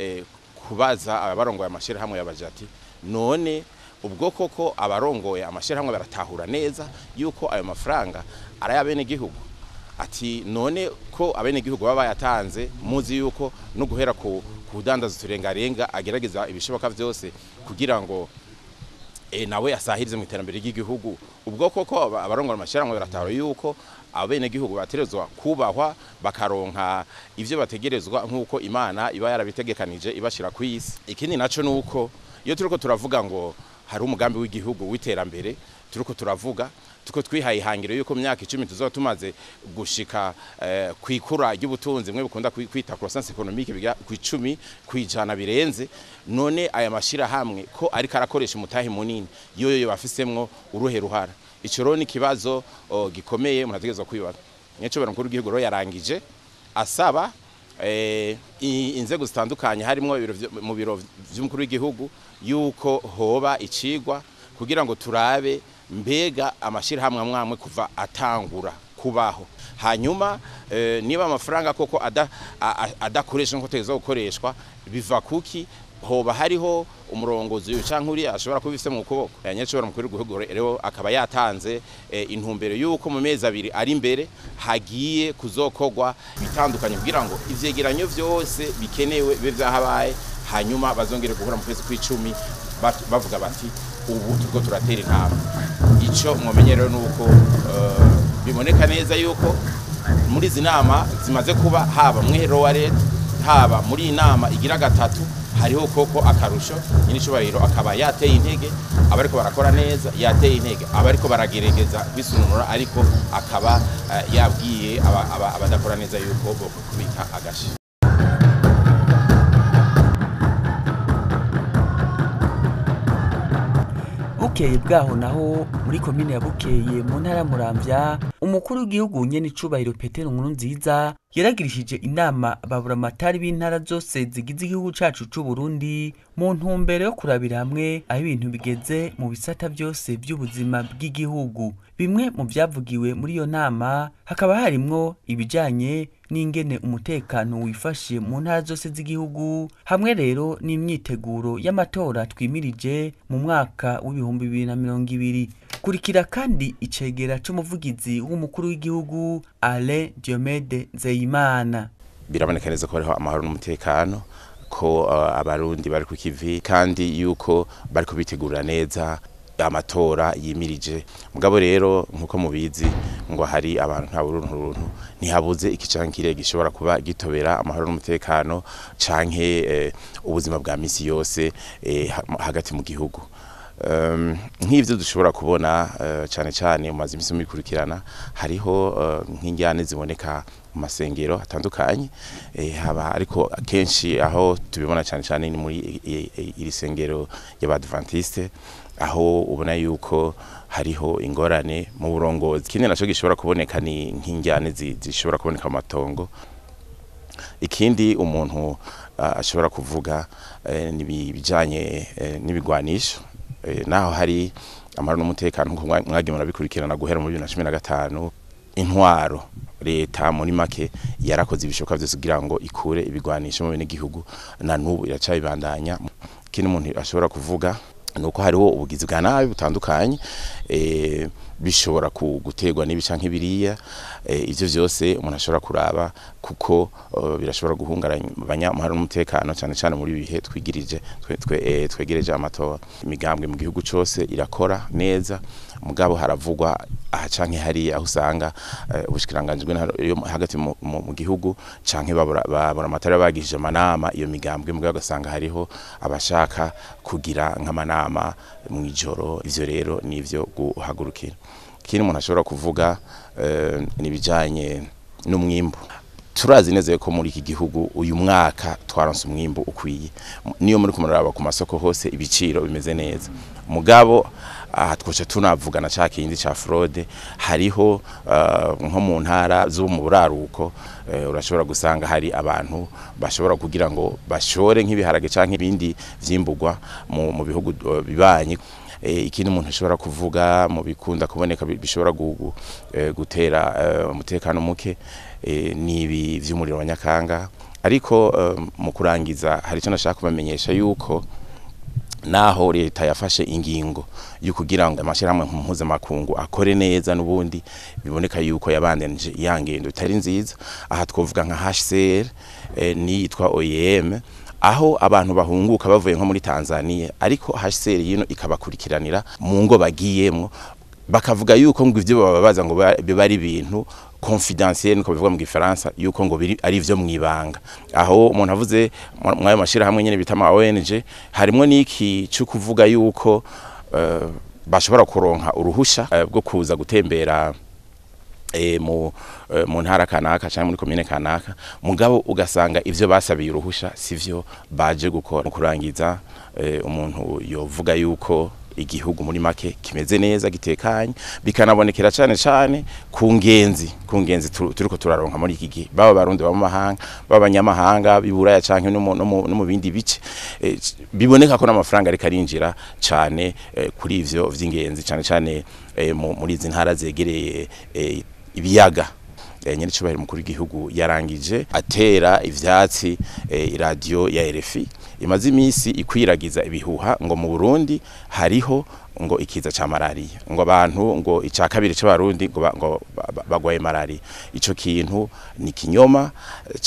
kubaza abarongoye amashira hamwe y'abajati none ubwo koko abarongoye amashira hamwe baratahura neza yuko ayo mafaranga arayabene gihugu. Ati none ko abene gihugu baba yatanze muzi yuko no guhera ku kudandaza turengarenga agerageza ibishoboka byose kugira ngo nawe asahirize mu iterambere ry'igihugu. Ubwo koko abarongora amashira hamwe baratahura yuko abene gihugu baterezwa kubahwa bakaronka ivyo bategerezwa nkuko Imana iba yarabitegekanije ibashira ku isi. Ikindi naco nuko iyo turiko turavuga ngo hari umugambi w'igihugu w'iterambere turiko turavuga tuko twihaye ihangiro yuko myaka 10 tuzoba tumaze gushika kwikura ry'ubutunzi mwe bukunda kwita croissance économique biga ku 10 kwijana birenze. None aya mashira hamwe ko ari karakoresha umutahe munini yoyo bafisemwo uruhe ruhara. Ico rero ni kibazo gikomeye munategezwa kwibaza. Nyeco bari mukuru w'igihugu ro yarangije asaba inzego zitandukanye harimo mu biro by'umukuru w'igihugu yuko hoba icigwa kugira ngo turabe mbega amashira hamwe amwamwe kuva atangura kubaho. Hanyuma niba amafaranga koko adakoresha nko tezo gukoreshwa biva kuki hoba hariho umurongozi canke uri ashobora kubifise mu kuboko yanyeshobora mukuru guhugu rero akaba yatanze intumbero yuko mu mezi abiri ari imbere hagiye kuzokogwa bitandukanye kugira ngo ivyegeranyo vyose bikenewe bibe vyahabaye hanyuma bazongere guhura mu kwezi kw'icumi bavuga bati ubu turiko turatera intambwe. Ico mwomenye rero nuko biboneka neza yuko muri izi nama zimaze kuba haba mwihero wa leta haba muri inama igira gatatu hariho koko akarusho nyine cyubahiro akaba yateye intege abariko barakora neza yateye intege abariko baragerageza bisununura ariko akaba yabwiye abadakora neza yuko bo kubita agashi. Bukeye bwaho naho muri komine ya Bukeye mu ntara Muramvya umukuru w'igihugu nyene icubahiro Petero Nkurunziza yaragirishije inama baburamatari b'intara zose zigize igihugu cacu c'u Burundi mu ntumbero yo kurabira hamwe aho ibintu bigeze mu bisata byose by'ubuzima bw'igihugu. Bimwe mu byavugiwe muri iyo nama hakaba harimwo ibijanye n'ingene umutekano wifashe mu ntara zose z'igihugu hamwe rero n'imyiteguro y'amatora twimirije mu mwaka w'ibihumbi 2020. Kurikira kandi icegera c'umuvugizi w'umukuru w'igihugu Alain Diomede Nzeyimana. Biraboneka neza ko hariho amahoro n'umutekano ko abarundi bari ku kivi kandi yuko bari kubitegura neza amatora yimirije. Mugabo rero nkuko mubizi ngo hari abantu nta buruntu ntihabuze ikicankire gishobora kuba gitobera amahoro n'umutekano canke ubuzima bwa misi yose hagati mu gihugu. Nk'ivyo dushobora kubona cyane cyane mu mazimisi mukurikirana hariho nk'injyane ziboneka mu masengero atandukanye haba ariko akenshi aho tubibona cyane cyane ni muri iri sengero y'Abadventiste aho ubona yuko hariho ingorane mu burongozi. Ikindi naco gishobora kuboneka ni nk'injyane zishobora kuboneka mu matongo. Ikindi umuntu ashobora kuvuga nibijanye n'ibigwanisho naho hari amahoro n'umutekano nko mwagiye murabikurikirana guhera mu 2015 intwaro leta muri make yarakoze ibishoboka byose kugira ngo ikure ibigwanisho mu bene gihugu na nubu iracabibandanya. Kindi umuntu ashobora kuvuga nuko hariho ubugizi bwa nabi butandukanye bishobora gutegwa n'ibicanke biriya ivyo vyose umuntu ashobora kuraba kuko birashobora guhungabanya amahoro n'umutekano cyane cyane muri bihe twegereje amatora. Imigambwe mu gihugu cyose irakora neza mugabo haravugwa aha canke hari aho usanga ubushikiranganje hagati mu gihugu canke babura amatara bagishije amanama iyo migambwe mugabo gasanga hariho abashaka kugira nk'amanama mu ijoro. Ivyo rero nivyo guhagurukira. Kindi umuntu ashobora kuvuga nibijanye n'umwimbo. Turazi neza ko muri iki gihugu uyu mwaka twaronse umwimbo ukwiye niyo muri kumuraba ku masoko hose ibiciro bimeze neza mugabo twoce tunavugana ca kindi ca fraude hariho nko mu ntara zo mu buraruko urashobora gusanga hari abantu bashobora kugira ngo bashore nk'ibiharage canke ibindi vyimburwa mu bihugu bibanye. Ikindi umuntu ashobora kuvuga mu bikunda kuboneka bishobora gutera umutekano muke nibi vy'umuriro wa Nyakanga. Ariko mu kurangiza hari cyo nashaka kubamenyesha yuko naho leta yafashe ingingo yo kugira ngo amashirahamwe mpuzamakungu akore neza n'ubundi biboneka yuko yabandanije yangendo itari nziza. Aha twovuga nka HCR nitwa OIM aho abantu bahunguka bavuye nko muri Tanzania ariko HCR yino ikabakurikiranira mu ngo bagiyemwo bakavuga yuko ngo ivyo bababaza ngo bari ibintu confidentiel niko bivuga mu gifaransa yuko ngo biri ari ivyo mwibanga. Aho umuntu avuze mwayo mashira hamwe nyene bitama ONG harimo niki cyo kuvuga yuko bashobora kuronka uruhusha bwo kuza gutembera mu ntara kanaka cyangwa muri komine kanaka mugabo ugasanga ivyo basabiye uruhusha sivyo baje gukora. Mu kurangiza umuntu yovuga yuko igihugu muri make kimeze neza gitekanye bikanabonekera cyane ku ngenzi turiko turaronka muri iki gihe baba barundi ba mahanga baba nyamahanga biburaya canke no mu bindi bice biboneka ko n'amafaranga ariko arinjira cyane kuri ivyo vy'ingenzi cyane muri izi ntara zegereye ibiyaga. nyene cubahiro mukuru w'igihugu yarangije atera ivyatsi radio ya RFI imaze imisi ikwiragiza ibihuha ngo mu Burundi hariho ngo ikiza ca malaria ngo abantu ngo ica kabiri c'abarundi ngo bagwaye malaria. Ico kintu ni kinyoma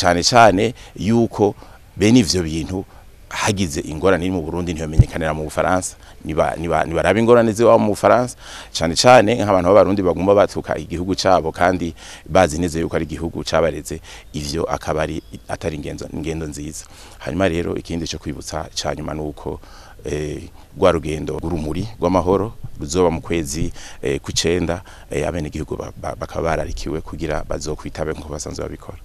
cane yuko bene ivyo bintu hagize ingorane iri mu Burundi ntiyomenyekanira mu Bufaransa nibaraba ingorane ziwa mu Bufaransa cane nk'abantu b'abarundi bagomba batuka igihugu cabo kandi bazi neze yuko ari igihugu cabareze ivyo akabari atari ingendo nziza. Hanyuma rero ikindi cyo kwibutsa cyanyuma nuko rwa rugendo rw'urumuri rw'amahoro ruzoba mu kwezi ku9 abene igihugu bakaba bararikiwe kugira bazokwitabe nko basanzwe babikora.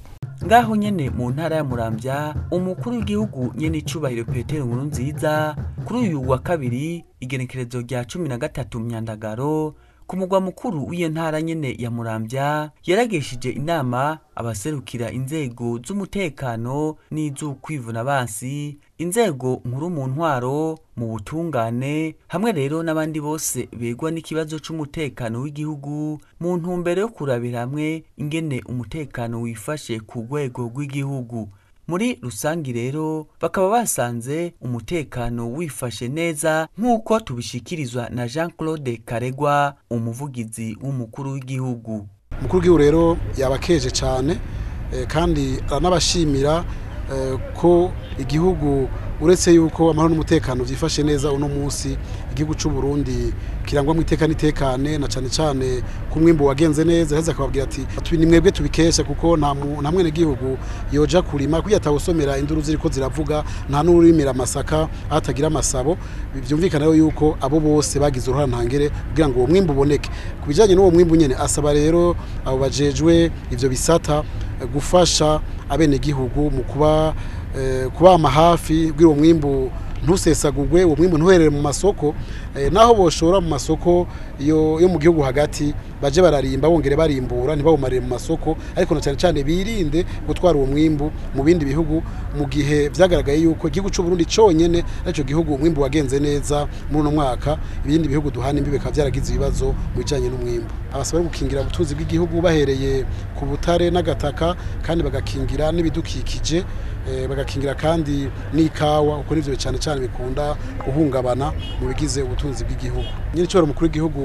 Ngaho nyene mu ntara ya Muramvya umukuru w'igihugu nyene icubahiro Petero Nkurunziza kuri uyu wa kabiri igenekerezo rya 13 Myandagaro ku mugwa mukuru w'iyo ntara nyene ya Muramvya yarageshije inama abaserukira inzego z'umutekano n'iz'ukwivuna basi inzego nkuru mu ntwaro mu butungane hamwe rero n'abandi bose begwa n'ikibazo c'umutekano w'igihugu mu ntumbero yo kurabira hamwe ingene umutekano wifashe ku rwego rw'igihugu. Muri rusangi rero bakaba basanze umutekano wifashe neza nk'uko tubishikirizwa na Jean-Claude Karegwa umuvugizi w'umukuru w'igihugu. Umukuru w'igihugu rero yabakeje cyane kandi aranabashimira ko igihugu uretse yuko amahoro n'umutekano vyifashe neza uno munsi igihugu c'u Burundi kirangwa mu itekane na cane ku mwimbo wagenze neza heza akababwira ati ni mwebwe tubikesha kuko nta mwene gihugu yoja kurima kuya atawusomera induru ziriko ziravuga nta n'urimira amasaka atagira amasabo byumvikana rero yuko abo bose bagize uruhara ntangere kugira ngo uwo mwimbo uboneke. Kubijanye n'uwo mwimbo nyene asaba rero abo bajejwe ivyo bisata gufasha abene gihugu mu kuba hafi kugira uwo mwimbu ntusesagurwe uwo mwimbu ntuherere mu masoko naho boshora mu masoko yo mu gihugu hagati baje bararimba bongere barimbura ntibawumarire mu masoko ariko na cyane birinde gutwara uwo mwimbu mu bindi bihugu mu gihe vyagaragaye yuko igihugu c'u Burundi conyene arico gihugu umwimbu wagenze neza muri uno mwaka ibindi bihugu duhana imbibe ka vyaragize ibibazo mu bijanye n'umwimbu. Abasaba gukingira ubutunzi bw'igihugu bahereye ku butare n'agataka kandi bagakingira n'ibidukikije bagakingira kandi n'ikawa uko nivyo cyane bikunda guhungabana mu bigize ubutunzi bw'igihugu. Nyine cyo mukuru w'igihugu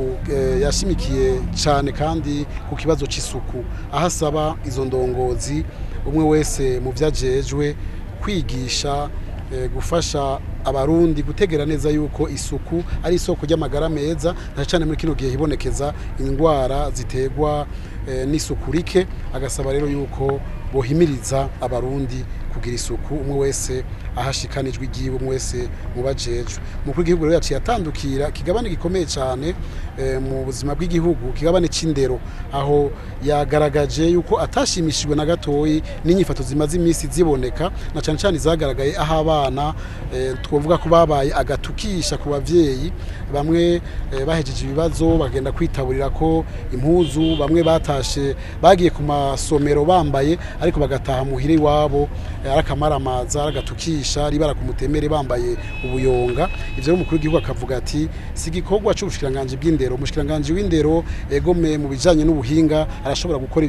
yashimikiye cyane kandi ku kibazo c'isuku ahasaba izo ndongozi umwe wese mu vyajejwe kwigisha gufasha abarundi gutegera neza yuko isuku ari isoko ry'amagara meza na cyane muri kino gihe hibonekeza indwara ziterwa n'isuku rike agasaba rero yuko bohimiriza abarundi kugira isuku umwe wese ahashikanijwe igihe umwe wese mubajejwe. Mukuru w'igihugu rero yaciye atandukira kigabane gikomeye cyane mu buzima bw'igihugu kigabane c'indero aho yagaragaje yuko atashimishijwe na gatoyi n'inyifato zimaze imisi ziboneka na cyane zagaragaye aho abana twovuga ko babaye agatukisha ku bavyeyi bamwe bahejeje ibibazo bagenda kwitaburira ko impuzu bamwe batashe bagiye ku masomero bambaye ariko bagataha muhire iwabo arakamaramaza agatukisha ribara ku mutemere bambaye ubuyonga. Ivyo umukuru w'igihugu akavuga ati sigikorwa c'ubushikiranganje bw'indero umushikiranganje w'indero egome mu bijanye n'ubuhinga arashobora gukora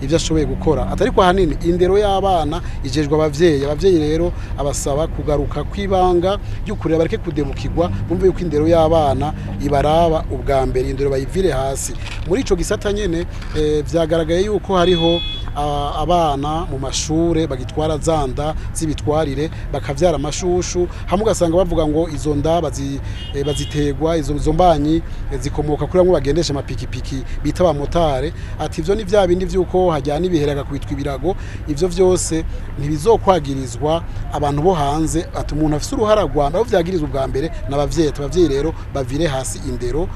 ivyo ashoboye gukora atari kwa hanini indero y'abana ijejwe abavyeyi rero abasaba kugaruka kwibanga y'ukurira bareke kudebukirwa bumve yuko indero y'abana ibaraba ubwa mbere indero bayivire hasi. Muri ico gisata nyene vyagaragaye yuko hariho abana mu mashure bagitwara zanda zibitwarire bakavyara amashushu hamwe ugasanga bavuga ngo izo nda bazitegwa izo mbanyi zikomoka kuri bamwe bagendesha amapikipiki bita abamotare ati ivyo ni vya bindi vyuko hajyana ibiheraga kwitwa ibirago ivyo vyose ntibizokwagirizwa abantu bo hanze ati umuntu afise uruhara Rwanda aho vyagirizwa ubwa mbere n'abavyeyi rero bavire hasi indero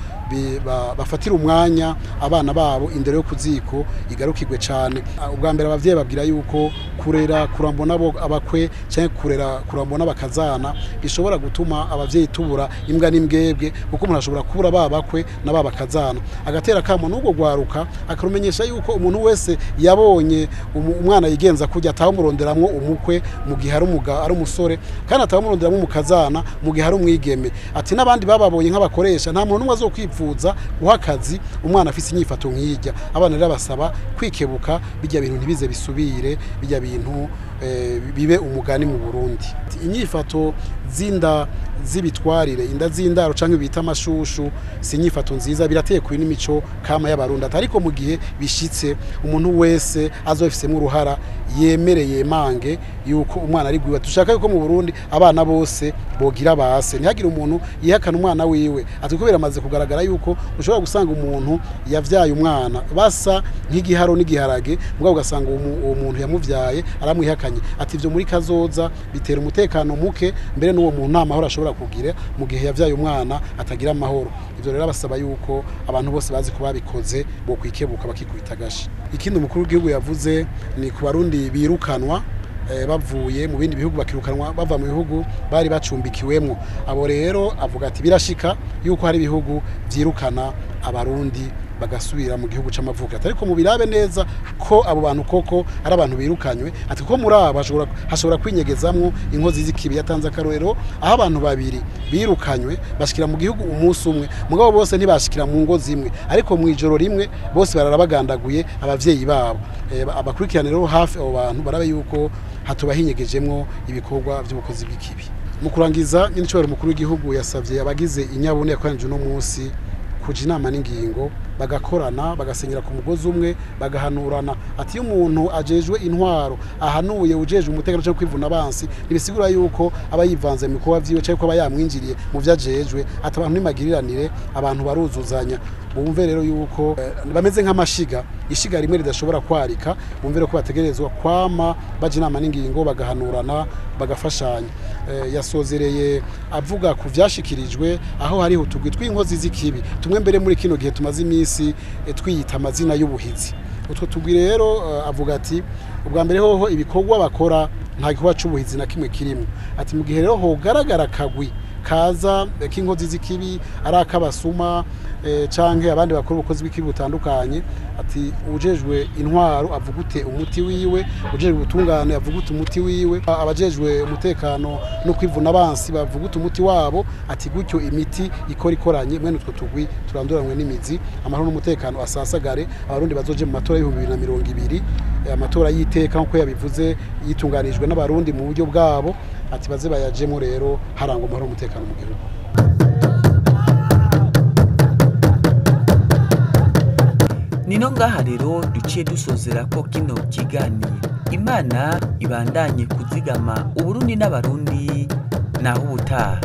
bafatira umwanya abana babo indero yo kuziko igarukirwe cyane ubwa mbere abavyeyi babwira yuko kurera kurambona abakwe cyangwa kurera kurambona bakazana bishobora gutuma abavyeyi tubura imbwa n'imbwebwe kuko umuntu ashobora kubura babakwe na babakazana agatera kamo n'ubwo gwaruka akarumenyesha yuko umuntu wese yabonye umwana yigenza kujya atamuronderamwo umukwe mu gihe ari umusore kandi atamuronderamwo umukazana mu gihe ari umwigeme ati n'abandi bababonye nk'abakoresha nta muntu umwe azokwipfuza guha akazi umwana afise inyifato nk'ijya abana rero basaba kwikebuka bijya bintu ntibize bisubire bijya bintu bibe umugani mu Burundi inyifato zinda zibitwarire inda zindaro canke bita amashushu si inyifato nziza birateye kuri n'imico kama y'abarundi ariko mu gihe bishitse umuntu wese azofisemo uruhara yemereye mange yuko umwana ari gwiwa dushaka yuko mu Burundi abana bose bogira base ntihagire umuntu yihakana umwana wiwe atiko biramaze kugaragara yuko ushobora gusanga umuntu yavyaye umwana basa nk'igiharo n'igiharage mugabo ugasanga uwo muntu yamuvyaye aramwihakanye ati ivyo muri kazoza bitera umutekano muke mbere n'uwo muntu amahoro ashobora kugira mu gihe yavyaye umwana atagira amahoro ivyo rero basaba yuko abantu bose bazi ko babikoze bo kwikebuka bakikubita gashi ikindi umukuru w'igihugu yavuze ni ku barundi birukanwa bavuye mu bindi bihugu bakirukanwa bava mu bihugu bari bacumbikiwemwo abo rero avuga ati birashika yuko hari ibihugu vyirukana abarundi bagasubira mu gihugu c'amavuko ariko mu birabe neza ko abo bantu koko ari abantu birukanywe ati ko muri abo hashobora kwinyegezamwo inkozi z'ikibi yatanze akarorero aho abantu babiri birukanywe bashikira mu gihugu umunsi umwe mugabo bose ntibashikira mu ngo zimwe ariko mu ijoro rimwe bose bararabagandaguye abavyeyi babo abakurikirana rero hafi abo bantu barabe yuko hatubahinyegejemwo ibikorwa by'ubukozi bw'ikibi mu kurangiza nyine mukuru w'igihugu yasavye abagize inyabune yakoranje no munsi kuja inama n'ingingo bagakorana bagasenyera ku mugozi umwe bagahanurana ati umuntu ajejwe intwaro ahanuye ujeje umutekano cyo kwivuna abansi nibisigura yuko aba yivanze mu kuba vyiwe cyo ko aba yamwinjiriye mu vyajejwe ati abantu nimagiriranire abantu baruzuzanya bumve rero yuko bameze nk'amashiga ishiga rimwe ridashobora kwarika bumve rero ko bategerezwa kwama baje inama n'ingingo bagahanurana bagafashanya yasozereye avuga ku vyashikirijwe aho hari utugwi tw'inkozi z'ikibi tumwe mbere muri kino gihe tumaze imisi twiyita amazina y'ubuhizi utwo tugwi rero avuga ati ubwa mbere hoho ibikorwa bakora nta gikorwa c'ubuhizi na kimwe kirimo ati mu gihe rero ho garagara kagwi kaza k'inkozi z'ikibi ari akabasuma canke abandi bakora ubukozi bw'ikibi butandukanye ati ujejwe intwaro avugute umuti wiwe ujejwe ubutungane avugute umuti wiwe abajejwe umutekano no kwivuna abansi bavugute umuti wabo ati gutyo imiti ikoranye mwene utwo tugwi turanduranwe n'imizi amahoro n'umutekano asasagare abarundi bazoje mu matora y'2020 amatora yiteka nko yabivuze yitunganijwe n'abarundi mu buryo bwabo ati baze bayajemo rero harangwa amahoro n'umutekano mu gihugu. Nino ngaha rero duciye dusozera ko kino kiganiro Imana ibandanye kuzigama Uburundi n'abarundi naho ubutaha.